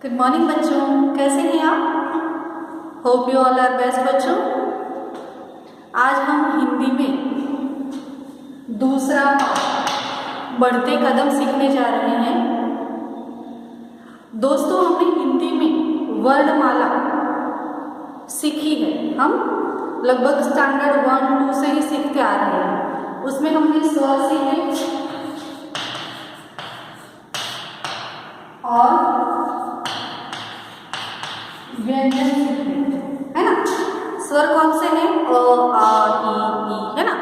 Good morning बच्चों, कैसे हैं आप? Hope you all are best बच्चों। आज हम हिंदी में दूसरा बढ़ते कदम सीखने जा रहे हैं। दोस्तों, हमने हिंदी में वर्णमाला सीखी है। हम लगभग स्टैंडर्ड 1-2 से ही सीखते आ रहे हैं। उसमें हमने स्वर सीखे और व्यंजन सीखे, है ना। स्वर कौन से हैं? अ, आ, ई, है ना।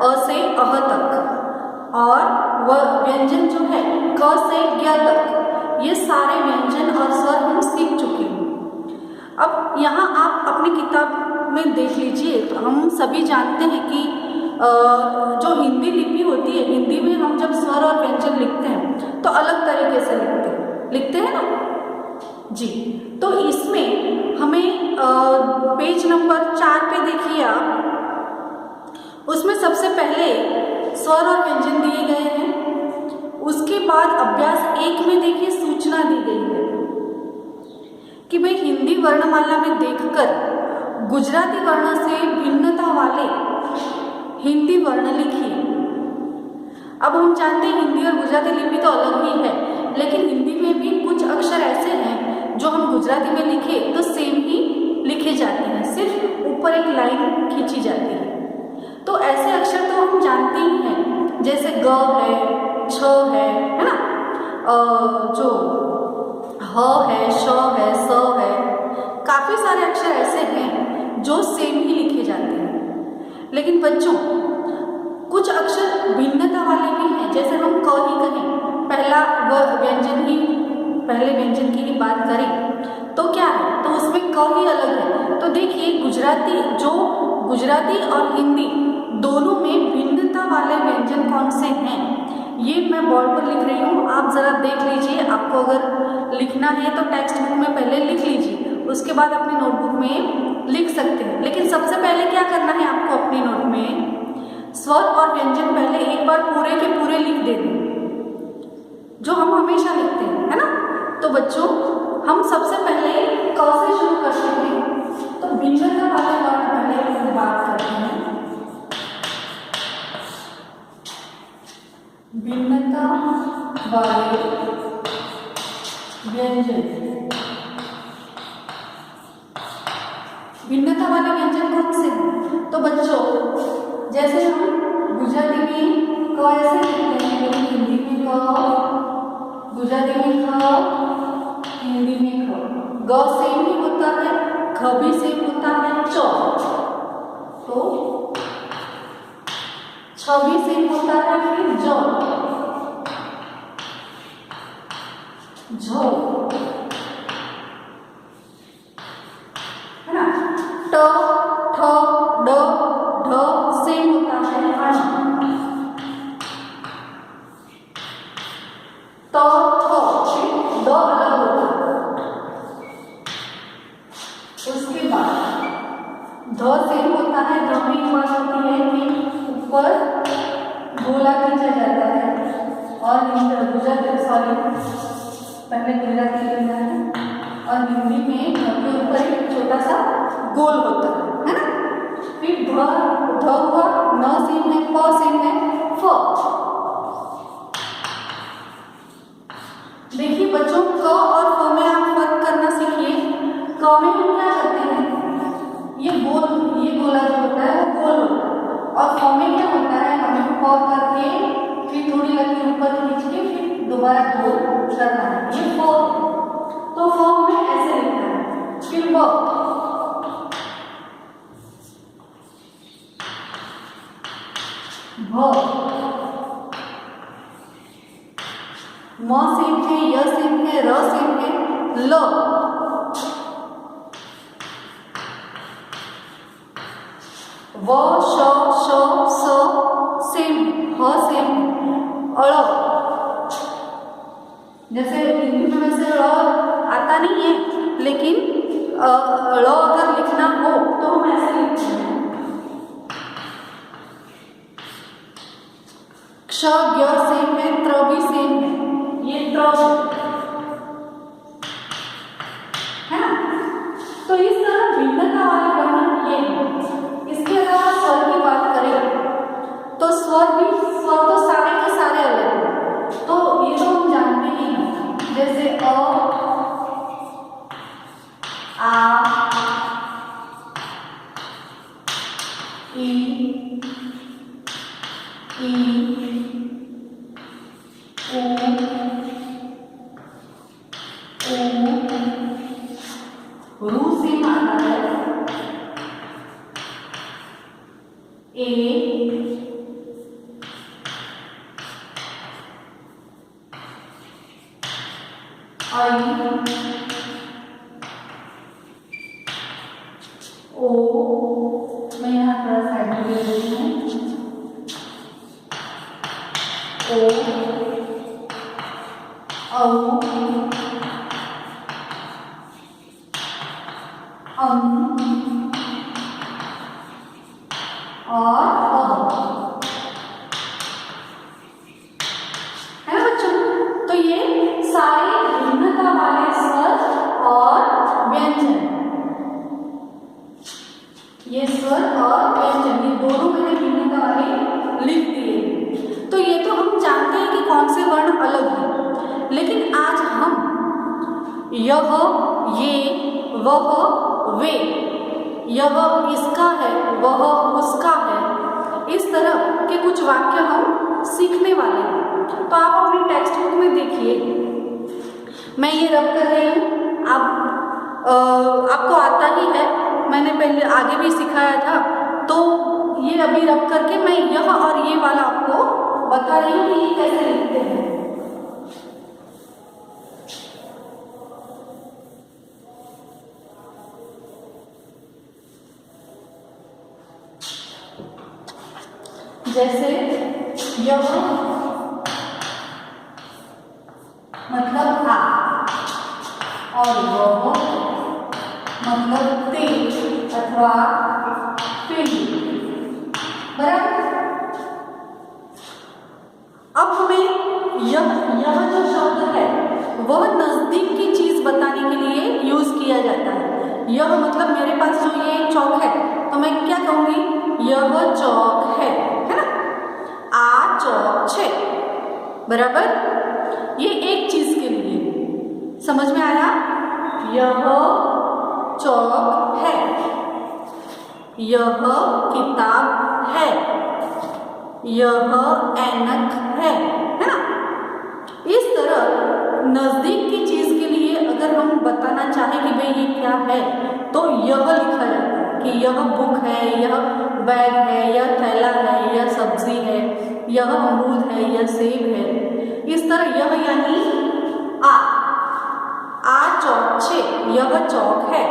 अ से अह तक। और वह व्यंजन जो है क से ज्ञ तक, ये सारे व्यंजन और स्वर हम सीख चुके हैं। अब यहाँ आप अपनी किताब में देख लीजिए, तो हम सभी जानते हैं कि जो हिंदी लिपि होती है, हिंदी में हम जब स्वर और व्यंजन लिखते हैं तो अलग तरीके से लिखते हैं ना जी। तो इसमें हमें पेज नंबर 4 पे देखिए आप, उसमें सबसे पहले स्वर और व्यंजन दिए गए हैं। उसके बाद अभ्यास 1 में देखिए सूचना दी गई है कि भाई हिंदी वर्णमाला में देखकर गुजराती वर्ण से भिन्नता वाले हिंदी वर्ण लिखिए। अब हम जानते हैं हिंदी और गुजराती लिपि तो अलग ही है, लेकिन हिंदी में भी कुछ अक्षर ऐसे हैं जो हम गुजराती में लिखे तो सेम ही लिखे जाते हैं, सिर्फ ऊपर एक लाइन खींची जाती है। तो ऐसे अक्षर तो हम जानते ही हैं, जैसे ग है, छ है ना, जो ह है, श है, स है। काफी सारे अक्षर ऐसे हैं जो सेम ही लिखे जाते हैं। लेकिन बच्चों, कुछ अक्षर भिन्नता वाले भी हैं, जैसे हम क ही कहें, पहले व्यंजन की ही बात करें तो क्या है, तो उसमें क ही अलग है। तो देखिए गुजराती और हिंदी दोनों में भिन्नता वाले व्यंजन कौन से हैं, ये मैं बोर्ड पर लिख रही हूँ, आप जरा देख लीजिए। आपको अगर लिखना है तो टेक्स्ट बुक में पहले लिख लीजिए, उसके बाद अपनी नोटबुक में लिख सकते हैं। लेकिन सबसे पहले क्या करना है आपको, अपनी नोट में स्वर और व्यंजन पहले एक बार पूरे के पूरे लिख देंगे, जो हम हमेशा लिखते हैं, है ना। तो बच्चों, हम सबसे पहले क से शुरू करते हैं। तो भिन्नता वाले वर्ण पहले बात करते हैं। भिन्नता वाले व्यंजन, भिन्नता वाले व्यंजन कौन से हैं? तो बच्चों, जैसे हम गुजराती में क ऐसे लिखते हैं, लेकिन हिंदी में क, गुजराती में ख, हिंदी में ख। ग सेम ही होता है, ख भी सेम होता है, च तो छ भी सेम होता है, फिर ज, झ, है ना। ट, ठ, ड, ढ सेम होता है, अण। त, थ, द अलग होता है। उसके बाद ध सेम होता है, ध में एक बात होती है कि ऊपर गोला खींचा जाता है, और पहले गुजराती लिखना है, और हिंदी में ध के ऊपर एक छोटा सा गोल होता है ना। फिर ध हुआ, न सेम है, प सेम है, फ। देखिए बच्चों, क और फ में आप फर्क करना सीखिए। क में हम क्या करते हैं, ये गोला जो होता है वो गोल होता है, और फ में क्या होता है, हमें फ करके फिर थोड़ी लकीर ऊपर खींच के फिर दोबारा गोल करना है, ये फ। तो फ हमें ऐसे लिखना है। फिर व, भ, म सेम है, य सेम है, र सेम है, ल, व, श, स सेम है, ह सेम है, अड़। जैसे हिंदी में वैसे ड़ आता नहीं है, लेकिन ड़ अगर लिखना हो तो हम ऐसे लिखते हैं। क्ष, ज्ञ सेम है, त्र भी सेम है, ये त्र। रू से आता है ए आई ओ, मैं यहाँ थोड़ा साइड में ले रही हूँ, ओ औ और है ना बच्चों। तो ये सारे भिन्नता वाले स्वर और व्यंजन, ये स्वर और व्यंजन ये दोनों मैंने भिन्नता वाले लिख दिए। तो ये तो हम जानते हैं कि कौन से वर्ण अलग हैं, लेकिन आज हम यह, ये, वह, वे, यह इसका है, वह उसका है, इस तरह के कुछ वाक्य हम सीखने वाले हैं। तो आप अपनी टेक्स्ट बुक में देखिए, मैं ये रब कर रही हूँ, आपको आता ही है, मैंने पहले आगे भी सिखाया था। तो ये अभी रब करके मैं यह और ये वाला आपको बता रही हूँ कि ये कैसे लिखते हैं। जैसे यह मतलब आ और वह मतलब ते अथवा पीढ़ी, बराबर। अब हमें यह जो शब्द है वह नजदीक की चीज बताने के लिए यूज किया जाता है। यह मतलब मेरे पास जो ये चौक है तो मैं क्या कहूंगी, यह चौक है ना। आ चौक छे, बराबर। ये एक चीज के लिए, समझ में आया। यह चौक है, यह किताब है, यह ऐनक है ना। इस तरह नजदीक की चीज के लिए अगर हम बताना चाहें कि भाई ये क्या है तो यह लिखा जाता है कि यह बुक है, यह बैग है, यह थैला है, यह सब्जी है, यह अमरूद है, यह सेब है। इस तरह यह यानी आ चौक छे, यह चौक है।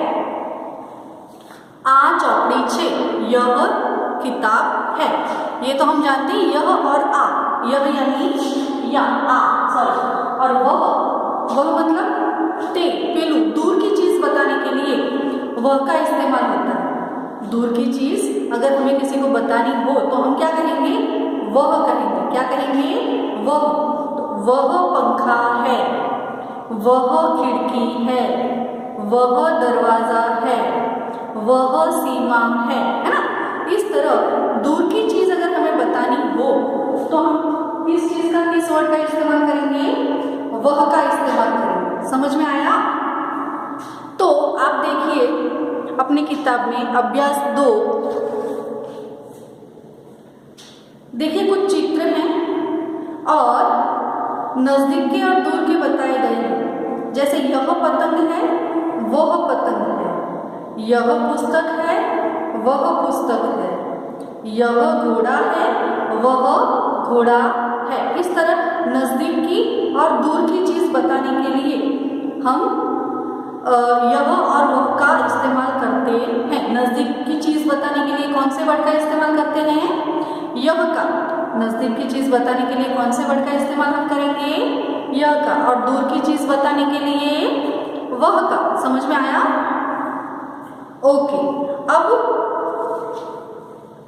आ चौपड़ी छे, यह किताब है। ये तो हम जानते हैं, यह और आ, यह यानी या आ सॉरी, और वह मतलब ते पेलू, दूर की चीज बताने के लिए वह का इस्तेमाल होता है। दूर की चीज अगर हमें किसी को बतानी हो तो हम क्या कहेंगे, वह कहेंगे। क्या कहेंगे, वह। वह पंखा है, वह खिड़की है, वह दरवाजा है, वह सीमा है ना। इस तरह दूर की चीज अगर हमें बतानी हो तो हम किस चीज का, किस वर्ड का इस्तेमाल करेंगे, वह का इस्तेमाल करेंगे। समझ में आया। तो आप देखिए अपनी किताब में अभ्यास 2 देखिए, कुछ चित्र हैं और नजदीक के और दूर के बताए गए हैं। जैसे यह पतंग है, वह पतंग है, यह पुस्तक है, वह पुस्तक है, यह घोड़ा है, वह घोड़ा है। इस तरह नजदीक की और दूर की चीज बताने के लिए हम यह और वह का इस्तेमाल करते हैं। नजदीक की चीज बताने के लिए कौन से वर्ड का इस्तेमाल करते हैं, यह का। नजदीक की चीज बताने के लिए कौन से वर्ड का इस्तेमाल हम करेंगे, यह का। और दूर की चीज बताने के लिए वह का। समझ में आया। ओके, अब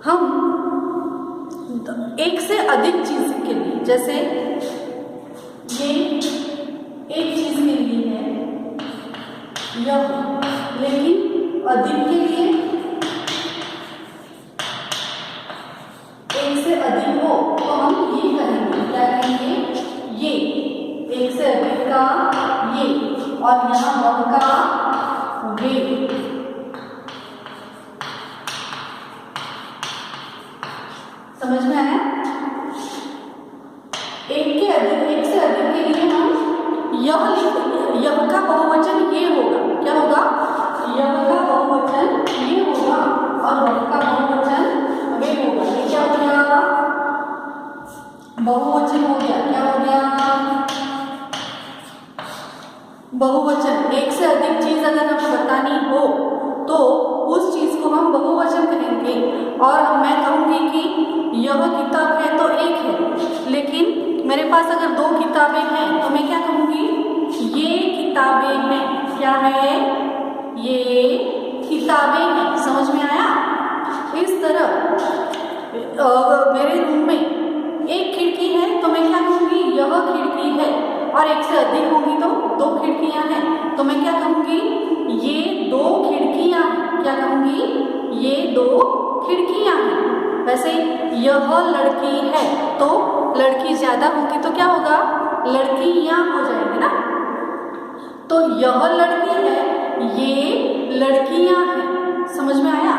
हम एक से अधिक चीज के लिए, जैसे ये एक चीज के लिए है यह, लेकिन अधिक के लिए एक से अधिक हो तो हम ये करेंगे। क्या करेंगे, ये एक से अधिक का ये, और यहाँ वह का वे। समझ में आया। एक से अधिक बहुवचन, एक से अधिक चीज अगर हमें बतानी हो तो उस चीज को हम बहुवचन कहेंगे। और मैं कहूँगी कि यह किताब है तो एक है, लेकिन मेरे पास अगर दो किताबें हैं तो मैं क्या कहूँगी, ये किताबें हैं। क्या है, ये किताबें हैं। समझ में आया। इस तरह मेरे रूम में एक खिड़की है तो मैं क्या कहूँगी, यह खिड़की है। और एक से अधिक होगी तो दो खिड़कियां हैं तो मैं क्या कहूँगी, ये दो खिड़कियां हैं। क्या कहूँगी, ये दो खिड़कियां हैं। वैसे यह लड़की है तो लड़की ज्यादा होगी तो क्या होगा, लड़कियां हो जाएंगे ना। तो यह लड़की है, ये लड़कियां हैं। समझ में आया।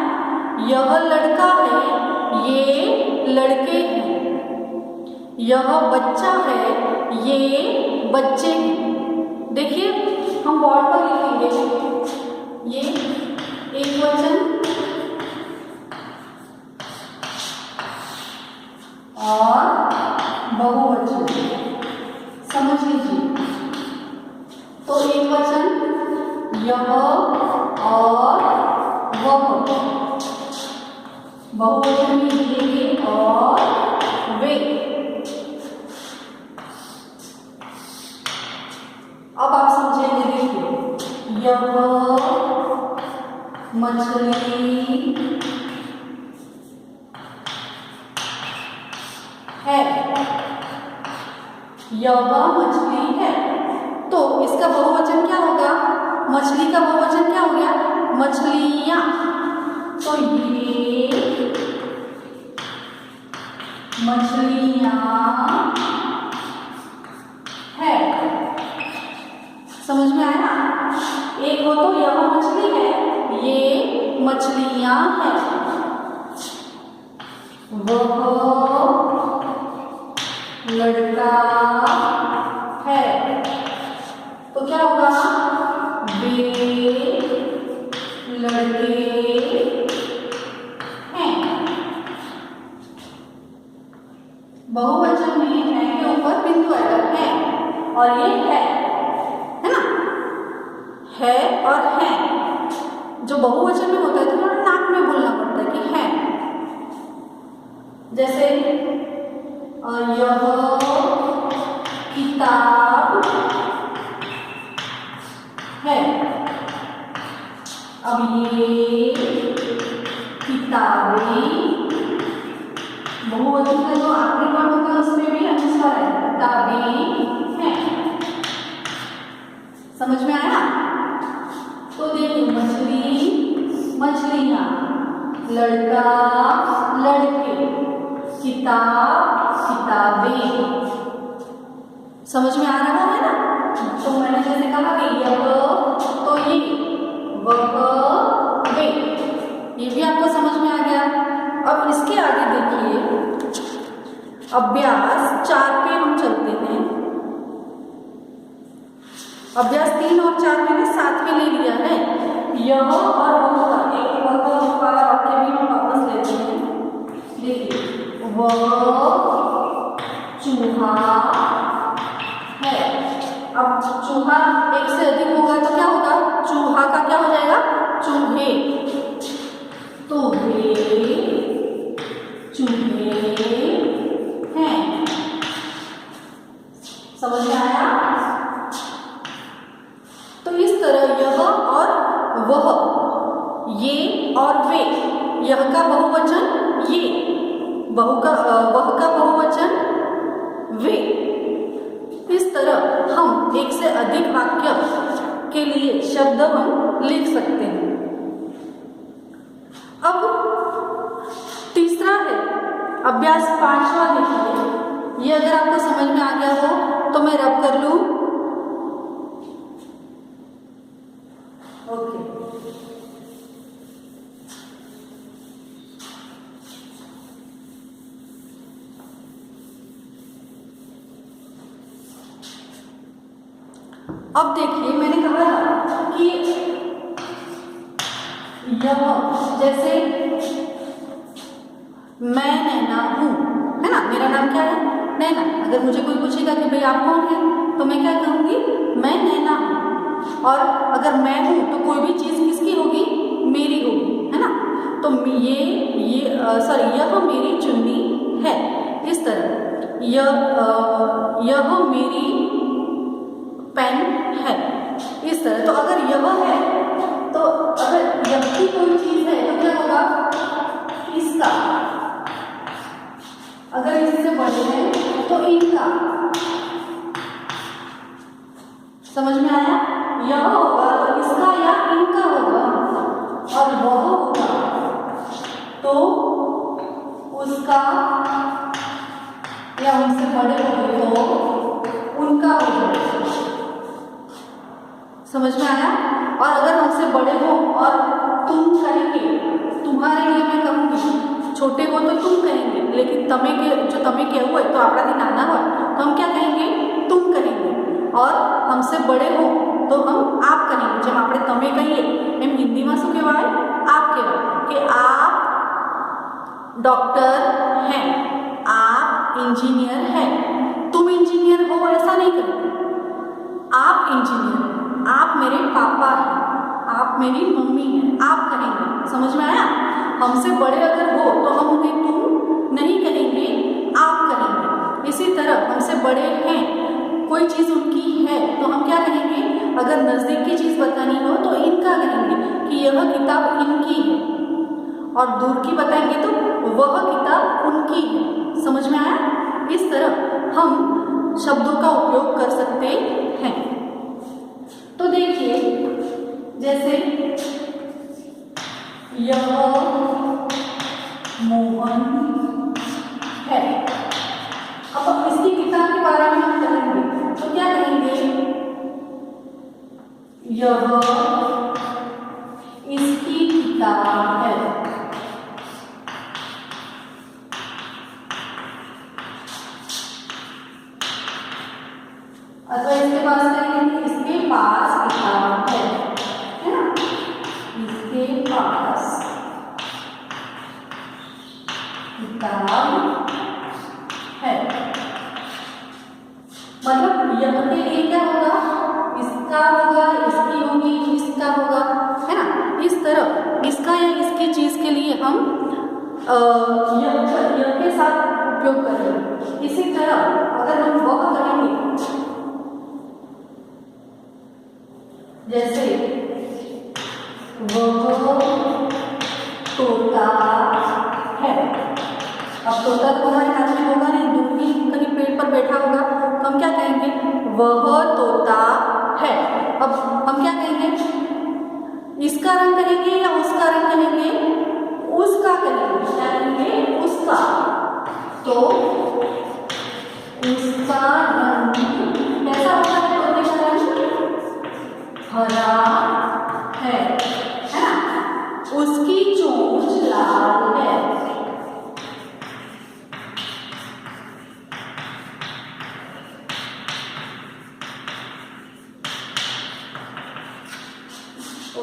यह लड़का है, ये लड़के हैं। यह बच्चा है, ये बच्चे हैं। देखिए हम बोर्ड पर लिखेंगे, ये एक वचन और बहुवचन। समझ लीजिए। तो एक वचन यह और वह, बहुवचन में ये और वे। अब आप समझेंगे। देखिए यह मछली है, यह मछली है। तो इसका बहुवचन क्या होगा, मछली का बहुवचन क्या हो गया, मछलियां। तो ये मछलियां है। समझ में आया। एक हो तो यह मछली है, ये मछलियां हैं। वह लड़का है तो क्या होगा, वे लड़के हैं। बहुवचन में है के ऊपर बिंदु आएगा, है और ये है ना। है और है जो बहुवचन में होता है तो थोड़ा नाक में बोलना पड़ता है कि है। जैसे यह किताब है। अब ये किताबें, बहुवचन का जो आखिरी वर्ड होगा उसमें भी अनुस्वार है, किताबें हैं। समझ में आया। तो देखिए मछली मछलियां, लड़का लड़के, किताब किताबें। समझ में आ रहा है ना। तो मैंने जैसे कहा कि यह तो ये, वह वे, ये भी आपको समझ में आ गया। अब इसके आगे देखिए अभ्यास 4 पे हम चलते हैं। अभ्यास 3 और 4 मैंने साथ में ले लिया है। यह और वह का एक वह वाला वाक्य भी हम वापस लेते हैं। देखिए वह चूहा है। अब चूहा एक से अधिक होगा तो क्या होगा, चूहा का क्या हो जाएगा, चूहे। तो वे चूहे हैं। समझ में आया। तो इस तरह यह और वह, ये और वे, यह का बहुवचन ये, वह का बहुवचन वे। इस तरह हम एक से अधिक वाक्य के लिए शब्द हम लिख सकते हैं। अब तीसरा है अभ्यास 5वां। देखिए ये अगर आपको समझ में आ गया हो तो मैं रब कर लूं। ओके। अब देखिए मैंने कहा कि यह, जैसे मैं नैना हूं, है ना। मेरा नाम क्या है, नैना। अगर मुझे कोई पूछेगा कि भाई आप कौन है तो मैं क्या कहूंगी, मैं नैना हूं। और अगर मैं हूँ तो कोई भी चीज़ किसकी होगी, मेरी होगी, है ना। तो यह मेरी चुन्नी है, इस तरह यह मेरी पेन है, इस तरह। तो अगर यह है तो अगर यह की कोई चीज़ है तो क्या होगा, इसका। अगर इससे बड़े हैं तो इनका। समझ में आया। यह होगा तो इसका या इनका होगा, और वह होगा तो उसका या उनसे बड़े होंगे तो उनका होगा। समझ में आया। और अगर हमसे बड़े हो और तुम कहेंगे, तुम्हारे लिए मैं कहूँगी, छोटे हो तो तुम कहेंगे, लेकिन તમે કહેવું હોય તો આપણાથી નાના હોય तो हम क्या कहेंगे, तुम कहेंगे। और हमसे बड़े हो तो हम आप कहेंगे। जब આપણે તમે કહીએ એમ હિન્દીમાં શું કહેવાય, आप કહેવાય કે आप डॉक्टर हैं, आप इंजीनियर हैं। तुम इंजीनियर हो ऐसा नहीं कहेंगे, आप इंजीनियर हैं, आप मेरे पापा हैं, आप मेरी मम्मी हैं, आप कहेंगे। समझ में आया। हमसे बड़े अगर हो तो हम उन्हें तुम नहीं कहेंगे, आप कहेंगे। इसी तरह हमसे बड़े हैं, कोई चीज़ उनकी है तो हम क्या कहेंगे, अगर नज़दीक की चीज़ बतानी हो तो इनका कहेंगे कि यह किताब इनकी है, और दूर की बताएंगे तो वह किताब उनकी है। समझ में आया। इस तरह हम शब्दों का उपयोग कर सकते हैं। तो देखिए, जैसे यह मोहन है। अब इसकी किताब के बारे में हम कहेंगे तो क्या कहेंगे, यह इसकी किताब है। अथवा इसके पास कहेंगे, इसके पास किताब है ना, इसके पास किताब है। मतलब यह के लिए क्या होगा, इसका होगा, इसकी होगी, इसका होगा, है ना। इस तरह इसका या इसकी चीज के लिए हम यह के साथ उपयोग करेंगे। इसी तरह अगर हम वह करेंगे, जैसे वह तोता है। अब तोता तो हमारे हाथ में होगा नहीं, दूर ही कहीं पेड़ पर बैठा होगा, तो हम क्या कहेंगे, वह तोता है। अब हम क्या कहेंगे, इसका रंग कहेंगे या उसका रंग कहेंगे, उसका कहेंगे। क्या कहेंगे, उसका। तो उसका रंग कैसा होता है, तोते का रंग हरा है ना। उसकी चोंच लाल है।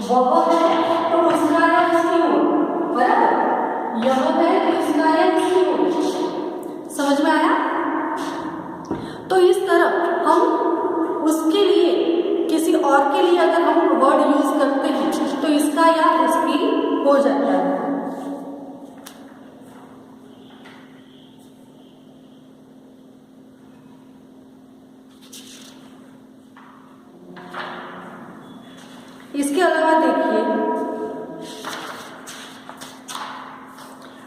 वह है तो उसका या उसकी हो, बराबर। यह है तो उसका या इसकी हो। समझ में आया। तो इस तरह हम उसके लिए, किसी और के लिए अगर हम वर्ड यूज करते हैं तो इसका या उसकी हो जाता है। इसके अलावा देखिए,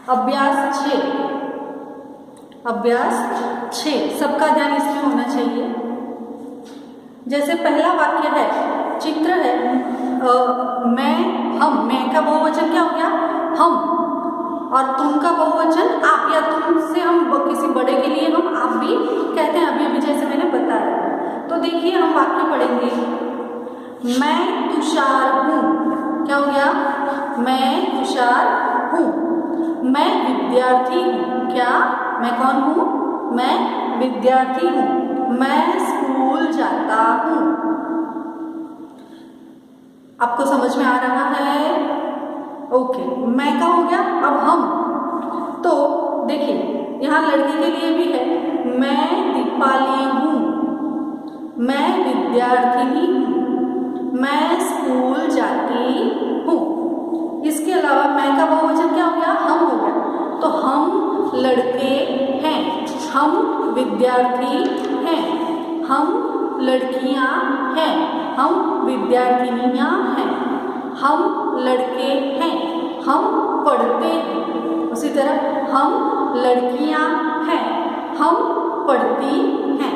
अभ्यास 6 सबका ध्यान इसमें होना चाहिए। जैसे पहला वाक्य है, चित्र है, मैं, हम। मैं का बहुवचन क्या हो गया, हम, और तुम का बहुवचन आप, या तुम से हम किसी बड़े के लिए हम आप भी कहते हैं, अभी जैसे मैंने बताया। तो देखिए हम वाक्य पढ़ेंगे, मैं तुषार हूँ। क्या हो गया, मैं तुषार हूँ। मैं विद्यार्थी हूँ। क्या, मैं कौन हूँ, मैं विद्यार्थी हूँ। मैं स्कूल जाता हूँ। आपको समझ में आ रहा है। ओके, मैं का हो गया। अब हम, तो देखिए यहाँ लड़की के लिए भी है, मैं दीपाली हूँ, मैं विद्यार्थिनी हूँ, मैं स्कूल जाती हूँ। इसके अलावा मैं का बहुवचन क्या हो गया? हम हो गया। तो हम लड़के हैं, हम विद्यार्थी हैं, हम लड़कियां हैं, हम विद्यार्थिनियां हैं, हम लड़के हैं, हम पढ़ते हैं। उसी तरह हम लड़कियां हैं, हम पढ़ती हैं।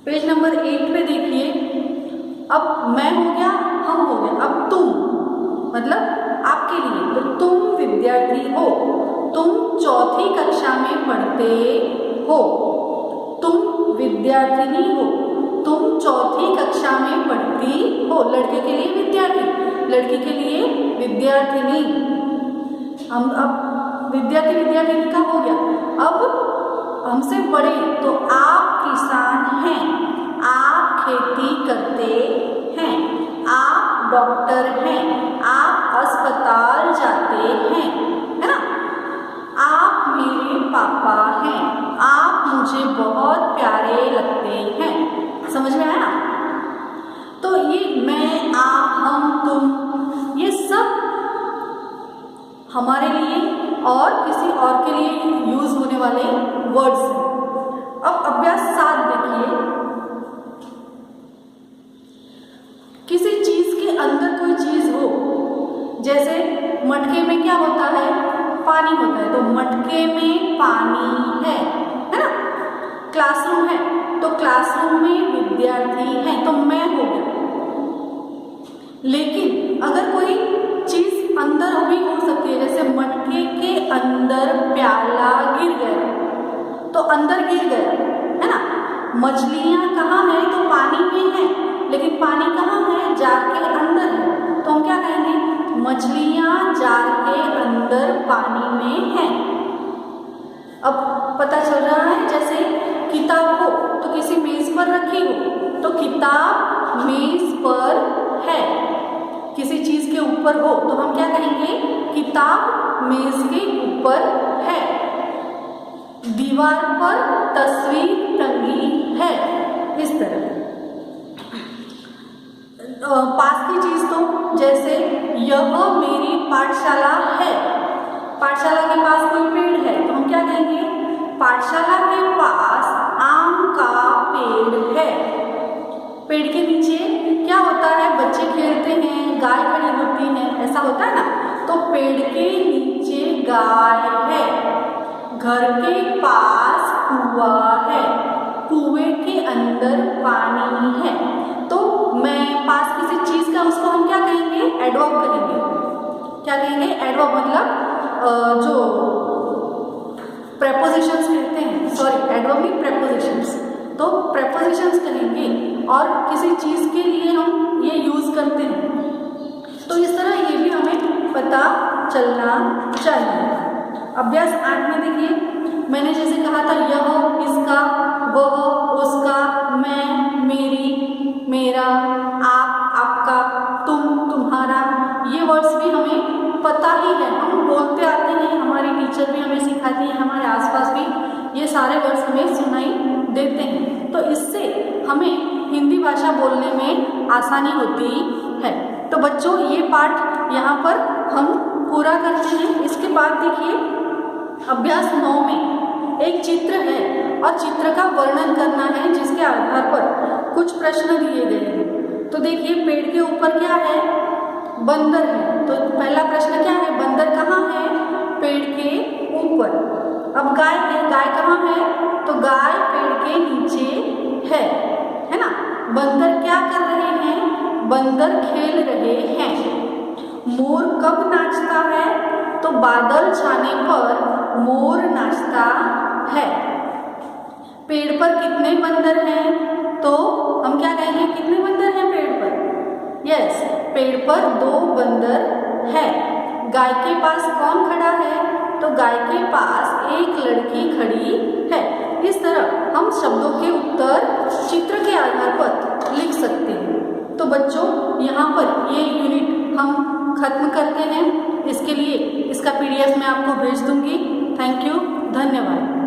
पेज नंबर 8 पे देखिए, अब मैं हो गया, हम हो गया, अब तुम मतलब आपके लिए। तो तुम विद्यार्थी हो, तुम चौथी कक्षा में पढ़ते हो। तुम विद्यार्थिनी हो, तुम चौथी कक्षा में पढ़ती हो। लड़के के लिए विद्यार्थी, लड़की के लिए विद्यार्थिनी। हम अब विद्यार्थी विद्यार्थिनी का हो गया। अब हमसे बड़े, तो आप किसान हैं, आप खेती करते हैं, आप डॉक्टर हैं, आप अस्पताल जाते हैं, है ना। आप मेरे पापा हैं, आप मुझे बहुत प्यारे लगते हैं। समझ में आया ना? तो ये मैं, आप, हम, तुम, ये सब हमारे लिए और किसी और के लिए यूज होने वाले वर्ड्स हैं। अब अभ्यास 7 देखिए, किसी चीज के अंदर कोई चीज हो, जैसे मटके में क्या होता है? पानी होता है, तो मटके में पानी है ना। क्लासरूम है, तो क्लासरूम में विद्यार्थी हैं, तो मैं हो गया। लेकिन अगर कोई चीज अंदर भी हो सकती है, जैसे मटके के अंदर प्याला गिर गया, तो अंदर गिर गया, है ना। मछलियां कहाँ है? तो पानी में है, लेकिन पानी कहाँ है? जार के अंदर है, तो हम क्या कहेंगे? मछलियां जार के अंदर पानी में हैं। अब पता चल रहा है, जैसे किताब हो तो किसी मेज पर रखी हो, तो किताब मेज पर है। किसी चीज के ऊपर हो तो हम क्या कहेंगे? किताब मेज के ऊपर है। दीवार पर तस्वीर टंगी है। इस तरह पास की चीज, तो जैसे यह मेरी पाठशाला है। पाठशाला के पास कोई पेड़ है, तो हम क्या कहेंगे? पाठशाला के पास आम का पेड़ है। पेड़ के नीचे क्या होता है? बच्चे खेलते हैं, गाय खड़ी होती है, ऐसा होता है ना। तो पेड़ के नीचे गाय है। घर के पास कुआं है, कुएं के अंदर पानी है। तो मैं पास किसी चीज का, उसको हम क्या कहेंगे? एडवर्ब कहेंगे। क्या कहेंगे? एडवर्ब मतलब जो प्रेपोजिशंस कहते हैं, सॉरी एडवर्ब नहीं, प्रेपोजिशंस। तो प्रेपोजिशंस कहेंगे और किसी चीज के लिए हम ये यूज करते हैं। तो इस तरह ये भी हमें पता चलना चाहिए। अभ्यास 8 में देखिए, मैंने जैसे कहा था, यह, इसका, वह, उसका, मैं, मेरी, मेरा, आप, आपका, तुम, तुम्हारा, ये वर्ड्स भी हमें पता ही है, हम बोलते आते हैं, हमारी टीचर भी हमें सिखाती है, हमारे आसपास भी ये सारे वर्ड्स हमें सुनाई देते हैं। तो इससे हमें हिंदी भाषा बोलने में आसानी होती है। तो बच्चों, ये पाठ यहाँ पर हम पूरा करते हैं। इसके बाद देखिए, अभ्यास 9 में एक चित्र है और चित्र का वर्णन करना है, जिसके आधार पर कुछ प्रश्न दिए गए हैं। तो देखिए, पेड़ के ऊपर क्या है? बंदर है। तो पहला प्रश्न क्या है? बंदर कहाँ है? पेड़ के ऊपर। अब गाय है, गाय कहाँ है? तो गाय पेड़ के नीचे है ना। बंदर क्या कर रहे हैं? बंदर खेल रहे हैं। मोर कब नाचता है? तो बादल छाने पर मोर नाचता है। पेड़ पर कितने बंदर हैं? तो हम क्या कहेंगे? कितने बंदर हैं पेड़ पर? यस, पेड़ पर 2 बंदर है। गाय के पास कौन खड़ा है? तो गाय के पास एक लड़की खड़ी है। इस तरह हम शब्दों के उत्तर चित्र के आधार पर लिख सकते हैं। तो बच्चों, यहाँ पर ये यूनिट हम खत्म करते हैं। इसके लिए इसका PDF मैं आपको भेज दूंगी। थैंक यू, धन्यवाद।